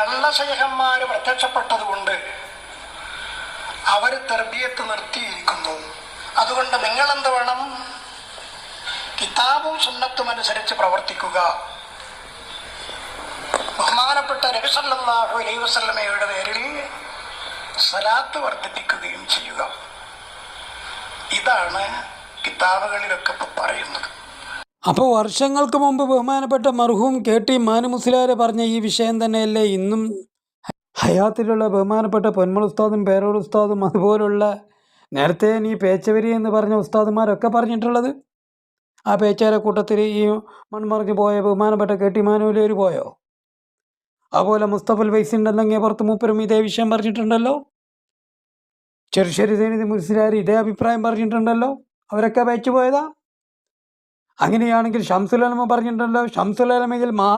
കള്ളശൈഖന്മാര് പ്രത്യക്ഷപ്പെട്ടതുകൊണ്ട് അവര് തർബിയത്ത് നിർത്തിയിരിക്കുന്നു. അതുകൊണ്ട് നിങ്ങളെന്ത് വേണം? കിതാബും സുന്നത്തും അനുസരിച്ച് പ്രവർത്തിക്കുക. ബഹുമാനപ്പെട്ട നബി സല്ലല്ലാഹു അലൈഹി വസല്ലമയുടെ പേരിൽ സലാത്ത് വർദ്ധിപ്പിക്കുകയും ചെയ്യുക. ഇതാണ് കിതാബുകളിലൊക്കെ പറയുന്നത്. അപ്പോൾ വർഷങ്ങൾക്ക് മുമ്പ് ബഹുമാനപ്പെട്ട മർഹൂം KT മാനു മുസ്ലിയാർ പറഞ്ഞ ഈ വിഷയം തന്നെയല്ലേ ഇന്നും ഹയാത്തിലുള്ള ബഹുമാനപ്പെട്ട പൊന്മൾ ഉസ്താദും പേരോട് ഉസ്താദും അതുപോലുള്ള നേരത്തെ നീ പേച്ചവരി എന്ന് പറഞ്ഞ ഉസ്താദുമാരൊക്കെ പറഞ്ഞിട്ടുള്ളത്? ആ പേച്ചാരെ കൂട്ടത്തിൽ ഈ മൺമറിഞ്ഞ് പോയ ബഹുമാനപ്പെട്ട KT മാനുവിലേർ പോയോ? അതുപോലെ മുസ്തഫൽ വൈസിൻ്റെ പുറത്ത് മൂപ്പരും ഇതേ വിഷയം പറഞ്ഞിട്ടുണ്ടല്ലോ. ചെറുശ്ശേരി സൈനിധി മുസ്ലിയാർ ഇതേ അഭിപ്രായം പറഞ്ഞിട്ടുണ്ടല്ലോ. അവരൊക്കെ പേച്ചു പോയതാ. അങ്ങനെയാണെങ്കിൽ ഷംസുൽ ഉലമ പറഞ്ഞിട്ടുണ്ടല്ലോ. ഷംസുൽ ഉലമയിൽ